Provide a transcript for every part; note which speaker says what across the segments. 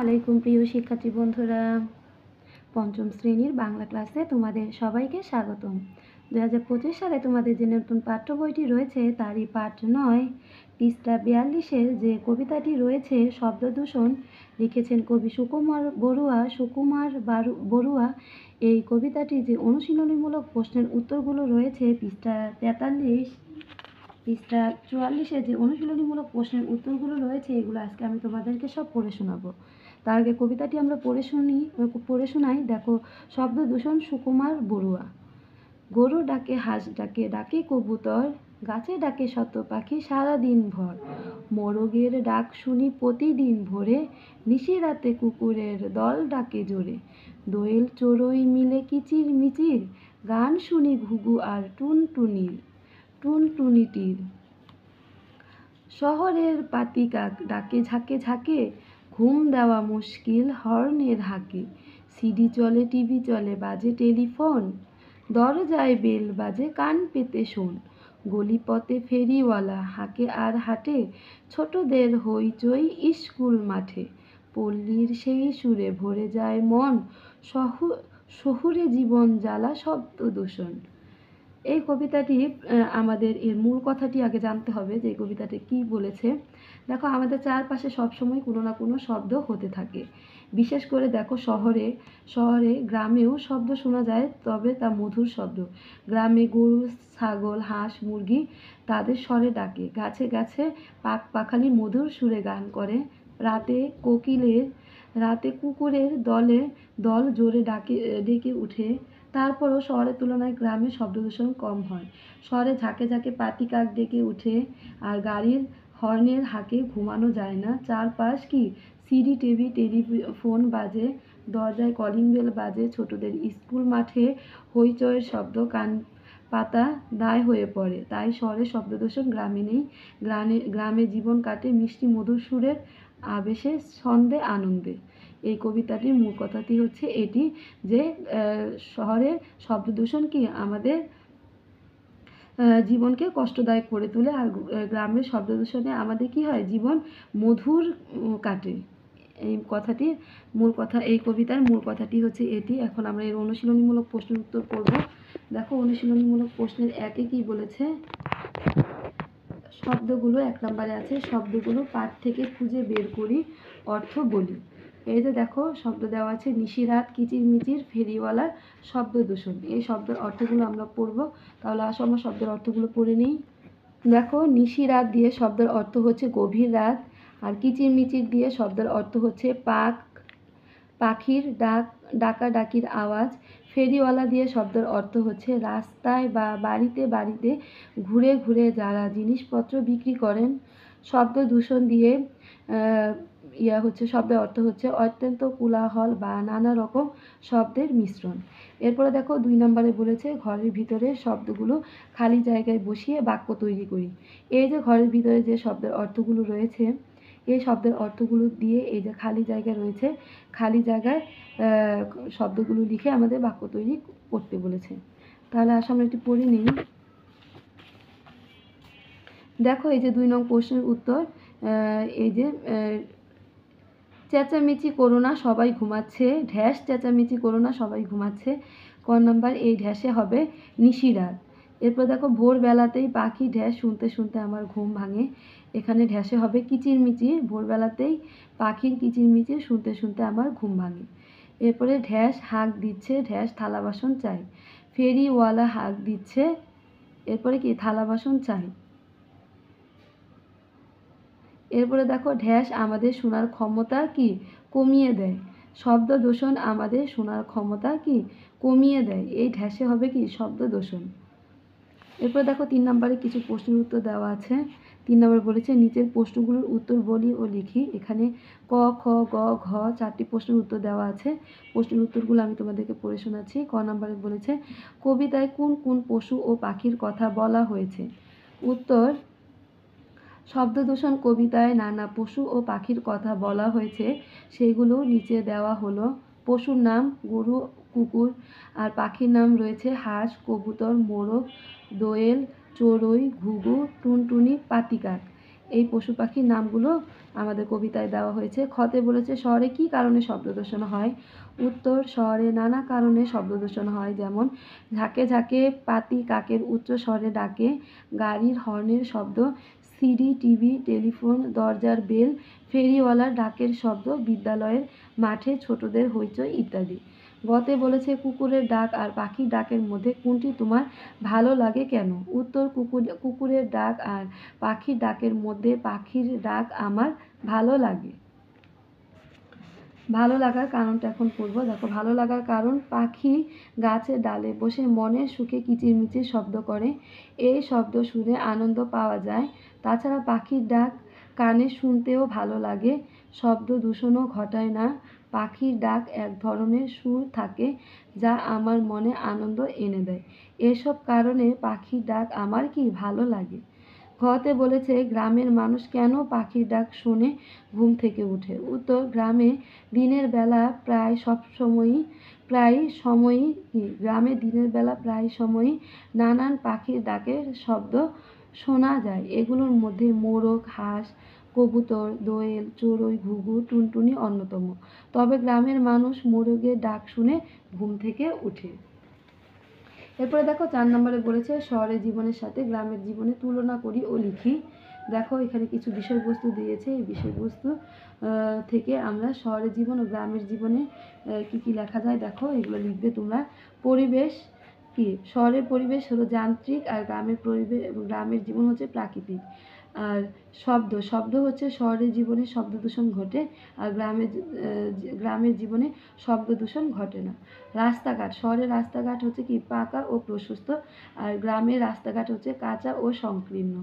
Speaker 1: আলাইকুম প্রিয় শিক্ষার্থী বন্ধুরা, পঞ্চম শ্রেণীর বাংলা ক্লাসে তোমাদের সবাইকে স্বাগতম। 2025 সালে তোমাদের যে নতুন পাঠ্য বইটি রয়েছে তারই পাঠ 9 পৃষ্ঠা 42-এর যে কবিতাটি রয়েছে শব্দ দূষণ, লিখেছেন কবি সুকুমার বড়ুয়া। এই কবিতাটি যে অনুশীলনীমূলক প্রশ্নের উত্তরগুলো রয়েছে পৃষ্ঠা 43, পৃষ্ঠা 44-এ যে অনুশীলনীমূলক প্রশ্নের উত্তরগুলো রয়েছে এগুলো আজকে আমি তোমাদেরকে সব পড়ে শোনাবো। তার আগে কবিতাটি আমরা পড়ে শোনাই। দেখো, শব্দ দূষণ সুকুমার বড়ুয়া। গরু ডাকে, হাঁস ডাকে, ডাকে কবুতর, গাছে ডাকে শত পাখি সারাদিন ভর। মোরগের ডাক শুনি প্রতিদিন ভোরে, নিশিরাতে কুকুরের দল ডাকে জোরে। দোয়েল চড়ুই মিলে কিচির মিচির, গান শুনি ঘুঘু আর টুনটুনিটির। শহরের পাতিকাক ডাকে ঝাঁকে ঝাঁকে, ঘুম দেওয়া মুশকিল হর্নের হাঁকে। সিডি চলে, টিভি চলে, বাজে টেলিফোন, দরজায় বেল বাজে কান পেতে শোন। গলিপথে ফেরিওয়ালা হাঁকে আর হাঁটে, ছোটদের হইচই স্কুল মাঠে। পল্লীর সেই সুরে ভরে যায় মন, শহুরে জীবন জ্বালা শব্দ দূষণ। এই কবিতাটি আমাদের এর মূল কথাটি আগে জানতে হবে যে এই কবিতাটি কী বলেছে। দেখো, আমাদের চারপাশে সবসময় কোনো না কোনো শব্দ হতে থাকে। বিশেষ করে দেখো, শহরে গ্রামেও শব্দ শোনা যায়, তবে তা মধুর শব্দ। গ্রামে গরু, ছাগল, হাঁস, মুরগি তাদের স্বরে ডাকে। গাছে গাছে পাখালি মধুর সুরে গান করে। রাতে কুকুরের দল জোরে ডেকে উঠে। তারপরও শহরের তুলনায় গ্রামে শব্দদূষণ কম হয়। শহরে ঝাঁকে ঝাঁকে পাতিকাক ডেকে উঠে, আর গাড়ির হর্নের হাঁকে ঘুমানো যায় না। চারপাশ কি সিডি, টিভি, টেলিফোন বাজে, দরজায় কলিং বেল বাজে, ছোটদের স্কুল মাঠে হইচয়ের শব্দ কান পাতা দায় হয়ে পড়ে। তাই শহরে শব্দদূষণ, গ্রামে নেই। গ্রামে জীবন কাটে মিষ্টি মধুর সুরের আবেশে, ছন্দে, আনন্দে। এই কবিতাটির মূল কথাটি হচ্ছে এটি যে শহরে শব্দদূষণ কি আমাদের জীবনকে কষ্টদায়ক করে তোলে, আর গ্রামের শব্দদূষণে আমাদের কি হয়, জীবন মধুর কাটে। এই কথাটির মূল কথা, এই কবিতার মূল কথাটি হচ্ছে এটি। এখন আমরা এর অনুশীলনীমূলক প্রশ্নের উত্তর করব। দেখো, অনুশীলনীমূলক প্রশ্নের একে কি বলেছে, শব্দগুলো 1 নম্বরে আছে, শব্দগুলো পাঠ থেকে খুঁজে বের করি, অর্থ বলি। এই যে দেখো, শব্দ দেওয়া আছে নিশিরাত, কিচিরমিচির, ফেরিওয়ালা, শব্দ দূষণ। এই শব্দের অর্থগুলো আমরা পড়ব। তাহলে আসো আমরা শব্দের অর্থগুলো পড়ে নিই। দেখো, নিশিরাত দিয়ে শব্দের অর্থ হচ্ছে গভীর রাত, আর কিচিরমিচির দিয়ে শব্দের অর্থ হচ্ছে পাখির ডাকাডাকির আওয়াজ। ফেরিওয়ালা দিয়ে শব্দের অর্থ হচ্ছে রাস্তায় বা বাড়িতে বাড়িতে ঘুরে ঘুরে যারা জিনিসপত্র বিক্রি করেন। শব্দ দূষণ দিয়ে শব্দের অর্থ হচ্ছে অত্যন্ত কোলাহল বা নানা রকম শব্দের মিশ্রণ। এরপরে দেখো, 2 নম্বরে বলেছে ঘরের ভিতরে শব্দগুলো খালি জায়গায় বসিয়ে বাক্য তৈরি করি। এই যে ঘরের ভিতরে যে শব্দের অর্থগুলো রয়েছে, এই শব্দের অর্থগুলো দিয়ে এই যে খালি জায়গা রয়েছে, খালি জায়গায় শব্দগুলো লিখে আমাদের বাক্য তৈরি করতে বলেছে। তাহলে আসলে আমরা একটু পড়ে নিই। দেখো, এই যে 2 নং প্রশ্নের উত্তর, এই যে চেঁচামেচি করো না সবাই ঘুমাচ্ছে, ঢ্যাস চেঁচামেচি করো না সবাই ঘুমাচ্ছে। ক নাম্বার, এই ঢ্যাসে হবে নিশিরাত। এরপর দেখো, ভোরবেলাতেই পাখি ঢ্যাস শুনতে শুনতে আমার ঘুম ভাঙে। এখানে ঢ্যাসে হবে কিচিরমিচির, ভোরবেলাতেই পাখির কিচিরমিচির শুনতে শুনতে আমার ঘুম ভাঙে। এরপরে ঢ্যাস হাঁক দিচ্ছে, ঢ্যাস থালা বাসন চাই, ফেরিওয়ালা হাঁক দিচ্ছে, এরপরে কি থালা বাসন চাই। এরপরে দেখো, ঢ্যাস আমাদের শোনার ক্ষমতা কি কমিয়ে দেয়, শব্দ দূষণ আমাদের শোনার ক্ষমতা কি কমিয়ে দেয়। এই ঢ্যাসে হবে কি শব্দ দূষণ। এরপর দেখো, 3 নম্বরে কিছু প্রশ্নের উত্তর দেওয়া আছে। 3 নম্বর বলেছে নিচের প্রশ্নগুলোর উত্তর বলি ও লিখি। এখানে ক, খ, গ, ঘ 4টি প্রশ্নের উত্তর দেওয়া আছে। প্রশ্নের উত্তরগুলো আমি তোমাদেরকে পড়ে শোনাচ্ছি। ক নম্বরে বলেছে কবিতায় কোন কোন পশু ও পাখির কথা বলা হয়েছে। উত্তর, শব্দদূষণ কবিতায় নানা পশু ও পাখির কথা বলা হয়েছে, সেগুলো নিচে দেওয়া হলো। পশুর নাম গরু, কুকুর, আর পাখির নাম রয়েছে হাঁস, কবুতর, মোরগ, দোয়েল, চড়ুই, ঘুঘু, টুনটুনি, পাতিকাক। এই পশু পাখির নামগুলো আমাদের কবিতায় দেওয়া হয়েছে। খতে বলেছে শহরে কী কারণে শব্দ দূষণ হয়? উত্তর, শহরে নানা কারণে শব্দ দূষণ হয়, যেমন ঝাঁকে ঝাঁকে পাতি কাকের উচ্চ স্বরে ডাকে, গাড়ির হর্নের শব্দ, সিডি, টিভি, টেলিফোন, দরজার বেল, ফেরিওয়ালার ডাকের শব্দ, বিদ্যালয়ের মাঠে ছোটদের হইচই ইত্যাদি। গতে বলেছে কুকুরের ডাক আর পাখির ডাকের মধ্যে কোনটি তোমার ভালো লাগে কেন? উত্তর, কুকুরের ডাক আর পাখির ডাকের মধ্যে পাখির ডাক আমার ভালো লাগে। ভালো লাগার কারণটা এখন পড়ব। দেখো, ভালো লাগার কারণ, পাখি গাছের ডালে বসে মনের সুখে কিচিরমিচির শব্দ করে, এই শব্দ শুনে আনন্দ পাওয়া যায়। তাছাড়া পাখির ডাক কানে শুনতেও ভালো লাগে, শব্দ দূষণও ঘটায় না। পাখির ডাক এক ধরনের সুর থাকে যা আমার মনে আনন্দ এনে দেয়। এসব কারণে পাখির ডাক আমার কি ভালো লাগে। ঘতে বলেছে গ্রামের মানুষ কেন পাখির ডাক শুনে ঘুম থেকে ওঠে? উত্তর, গ্রামে দিনের বেলা প্রায় সময়ই নানান পাখির ডাকের শব্দ শোনা যায়। এগুলোর মধ্যে মোরগ, হাঁস, কবুতর, দোয়েল, চড়ুই, ঘুঘু, টুনটুনি অন্যতম। তবে গ্রামের মানুষ মোরগের ডাক শুনে ঘুম থেকে ওঠে। এরপরে দেখো 4 নম্বরে বলেছে শহরের জীবনের সাথে গ্রামের জীবনে তুলনা করি ও লিখি। দেখো, এখানে কিছু বিষয়বস্তু দিয়েছে। এই বিষয়বস্তু থেকে আমরা শহরের জীবন ও গ্রামের জীবনে কি কি লেখা যায় দেখো, এগুলো লিখবে তোমরা। পরিবেশ কি? শহরের পরিবেশ হলো যান্ত্রিক আর গ্রামের জীবন হচ্ছে প্রাকৃতিক। আর শব্দ হচ্ছে শহরের জীবনে শব্দ দূষণ ঘটে, আর গ্রামের জীবনে শব্দ দূষণ ঘটে না। রাস্তাঘাট, শহরের রাস্তাঘাট হচ্ছে কি পাকা ও প্রশস্ত, আর গ্রামের রাস্তাঘাট হচ্ছে কাঁচা ও সংকীর্ণ।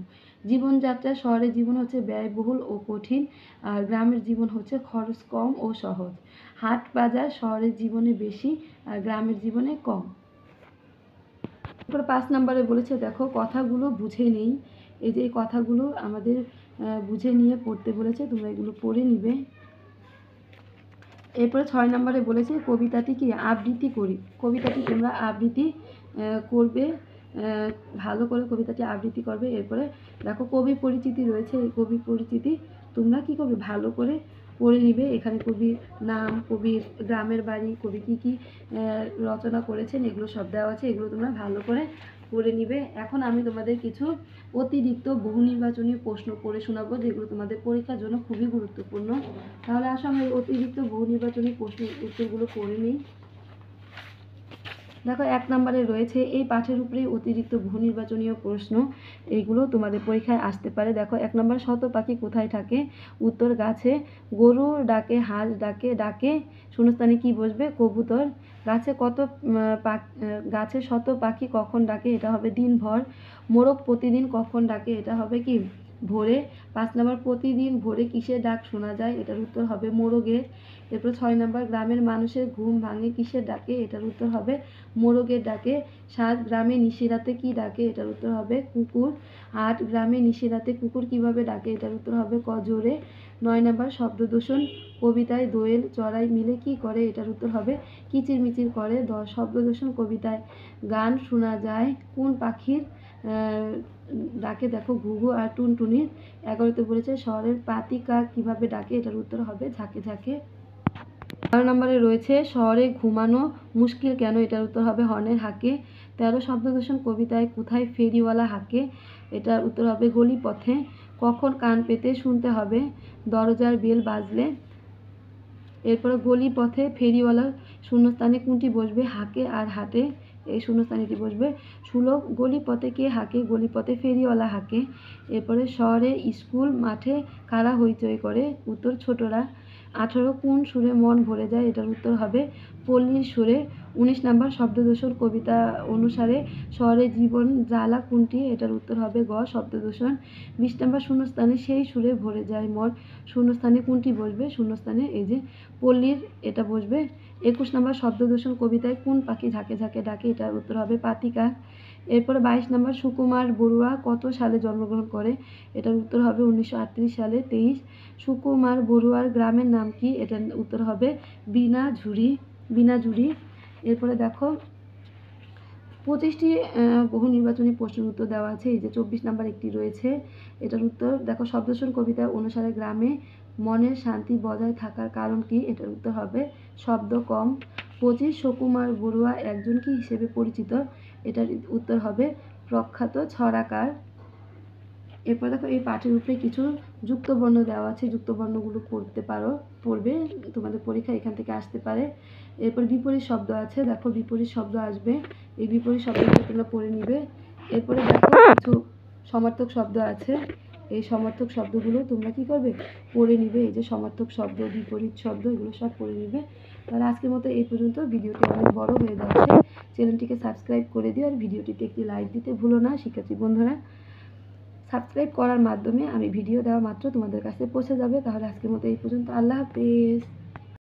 Speaker 1: জীবনযাত্রা, শহরের জীবন হচ্ছে ব্যয়বহুল ও কঠিন, আর গ্রামের জীবন হচ্ছে খরচ কম ও সহজ। হাট বাজার শহরের জীবনে বেশি আর গ্রামের জীবনে কম। তারপর 5 নম্বরে বলেছে দেখো, কথাগুলো বুঝে নেই। এই যে কথাগুলো আমাদের বুঝে নিয়ে পড়তে বলেছে, তোমরা এগুলো পড়ে নিবে। এরপরে 6 নম্বরে বলেছে কবিতাটি কি আবৃত্তি করি। কবিতাটি তোমরা আবৃত্তি করবে, ভালো করে কবিতাটি আবৃত্তি করবে। এরপরে দেখো কবি পরিচিতি রয়েছে, এই কবি পরিচিতি তোমরা কি করবে ভালো করে পড়ে নিবে। এখানে কবির নাম, কবির গ্রামের বাড়ি, কবি কী কী রচনা করেছেন এগুলো সব দেওয়া আছে, এগুলো তোমরা ভালো করে পড়ে নিবে। এখন আমি তোমাদের কিছু অতিরিক্ত বহু নির্বাচনী প্রশ্ন পড়ে শোনাবো, যেগুলো তোমাদের পরীক্ষার জন্য খুবই গুরুত্বপূর্ণ। তাহলে আসো আমরা এই অতিরিক্ত বহু নির্বাচনী প্রশ্নের উত্তরগুলো পড়ে নিই। দেখো, 1 নম্বরে রয়েছে এই পাঠের উপরে অতিরিক্ত বহু নির্বাচনীয় প্রশ্ন, এইগুলো তোমাদের পরীক্ষায় আসতে পারে। দেখো, 1 নম্বর, শত পাখি কোথায় থাকে? উত্তর, গাছে। গরু ডাকে, হাঁস ডাকে শূন্যস্থানে কি বসবে? কবুতর। গাছে শত পাখি কখন ডাকে? এটা হবে দিনভর। মোরগ প্রতিদিন কখন ডাকে? এটা হবে কি ভোরে। 5 নম্বর, প্রতিদিন ভোরে কিসের ডাক শোনা যায়? এটার উত্তর হবে মোরগের। এরপর 6 নম্বর, গ্রামের মানুষের ঘুম ভাঙে কিসের ডাকে? এটার উত্তর হবে মোরগের ডাকে। 7, গ্রামে নিশিরাতে কি ডাকে? এটার উত্তর হবে কুকুর। 8, গ্রামে নিশিরাতে কুকুর কিভাবে ডাকে? এটার উত্তর হবে জোরে। 9 নম্বর, শব্দ দূষণ কবিতায় দোয়েল চড়াই মিলে কি করে? এটার উত্তর হবে কিচিরমিচির করে। 10, শব্দ দূষণ কবিতায় গান শোনা যায় কোন পাখির ডাকে? দেখো, ঘুঘু আর টুনটুনির। 11তে বলেছে শহরের পাতি কাক কিভাবে ডাকে? এটার উত্তর হবে ঝাঁকে ঝাঁকে। 12 নম্বরে রয়েছে শহরে ঘুমানো মুশকিল কেন? এটার উত্তর হবে হর্নের হাঁকে। 13, শব্দ দূষণ কবিতায় কোথায় ফেরিওয়ালা হাঁকে? এটার উত্তর হবে গলিপথে। কখন কান পেতে শুনতে হবে? দরজার বেল বাজলে। এরপরে গলিপথে ফেরিওয়ালার শূন্যস্থানে কোনটি বসবে? হাঁকে আর হাটে, এই শূন্যস্থানেটি বসবে। 16, গলিপথে কে হাঁকে? গলিপথে ফেরিওয়ালা হাঁকে। এরপরে শহরে স্কুল মাঠে কারা হইচই করে? উত্তর, ছোটরা। 18, কোন সুরে মন ভরে যায়? এটার উত্তর হবে পল্লীর সুরে। 19 নম্বর, শব্দদূষণ কবিতা অনুসারে শহরের জীবন জ্বালা কোনটি? এটার উত্তর হবে গ, শব্দদূষণ। 20 নম্বর, শূন্যস্থানে সেই সুরে ভরে যায় মন, শূন্যস্থানে কোনটি বসবে? শূন্যস্থানে এই যে পল্লীর, এটা বসবে। 21 নম্বর, শব্দদূষণ কবিতায় কোন পাখি ঝাঁকে ঝাঁকে ডাকে? এটার উত্তর হবে পাতি কাক। এরপরে 22 নম্বর, সুকুমার বড়ুয়া কত সালে জন্মগ্রহণ করে? এটার উত্তর হবে 1938 সালে। 23, সুকুমার বড়ুয়ার গ্রামের নাম কি? এটার উত্তর হবে বিনাঝুরি। এরপরে দেখো 25টি বহু নির্বাচনী প্রশ্নের উত্তর দেওয়া আছে। এই যে 24 নাম্বার একটি রয়েছে, এটার উত্তর দেখো, শব্দশূন্য কবিতা অনুসারে গ্রামে মনের শান্তি বজায় থাকার কারণ কি? এটার উত্তর হবে শব্দ কম। 25 সুকুমার বড়ুয়া একজন কি হিসেবে পরিচিত? এটার উত্তর হবে প্রখ্যাত ছড়াকার। এরপর দেখো, এই পাঠের উপরে কিছু যুক্তবর্ণ দেওয়া আছে, যুক্তবর্ণগুলো পড়তে পারো, পড়বে, তোমাদের পরীক্ষা এখান থেকে আসতে পারে। এরপর বিপরীত শব্দ আছে, দেখো বিপরীত শব্দ আসবে, এই বিপরীত শব্দগুলো তোমরা পড়ে নিবে। এরপরে দেখো কিছু সমার্থক শব্দ আছে, এই সমার্থক শব্দগুলো তোমরা কি করবে? পড়ে নিবে। এই যে সমার্থক শব্দ, বিপরীত শব্দ, এগুলো সব পড়ে নিবে। তাহলে আজকের মতো এই পর্যন্ত। ভিডিওটি অনেক বড় হয়ে যাচ্ছে, চ্যানেলটিকে সাবস্ক্রাইব করে দিও আর ভিডিওটিতে একটি লাইক দিতে ভুলো না শিক্ষার্থী বন্ধুরা। সাবস্ক্রাইব করার মাধ্যমে আমি ভিডিও দেওয়া মাত্র তোমাদের কাছে পৌঁছে যাবে। তাহলে আজকের মতো এই পর্যন্ত। আল্লাহ হাফেজ।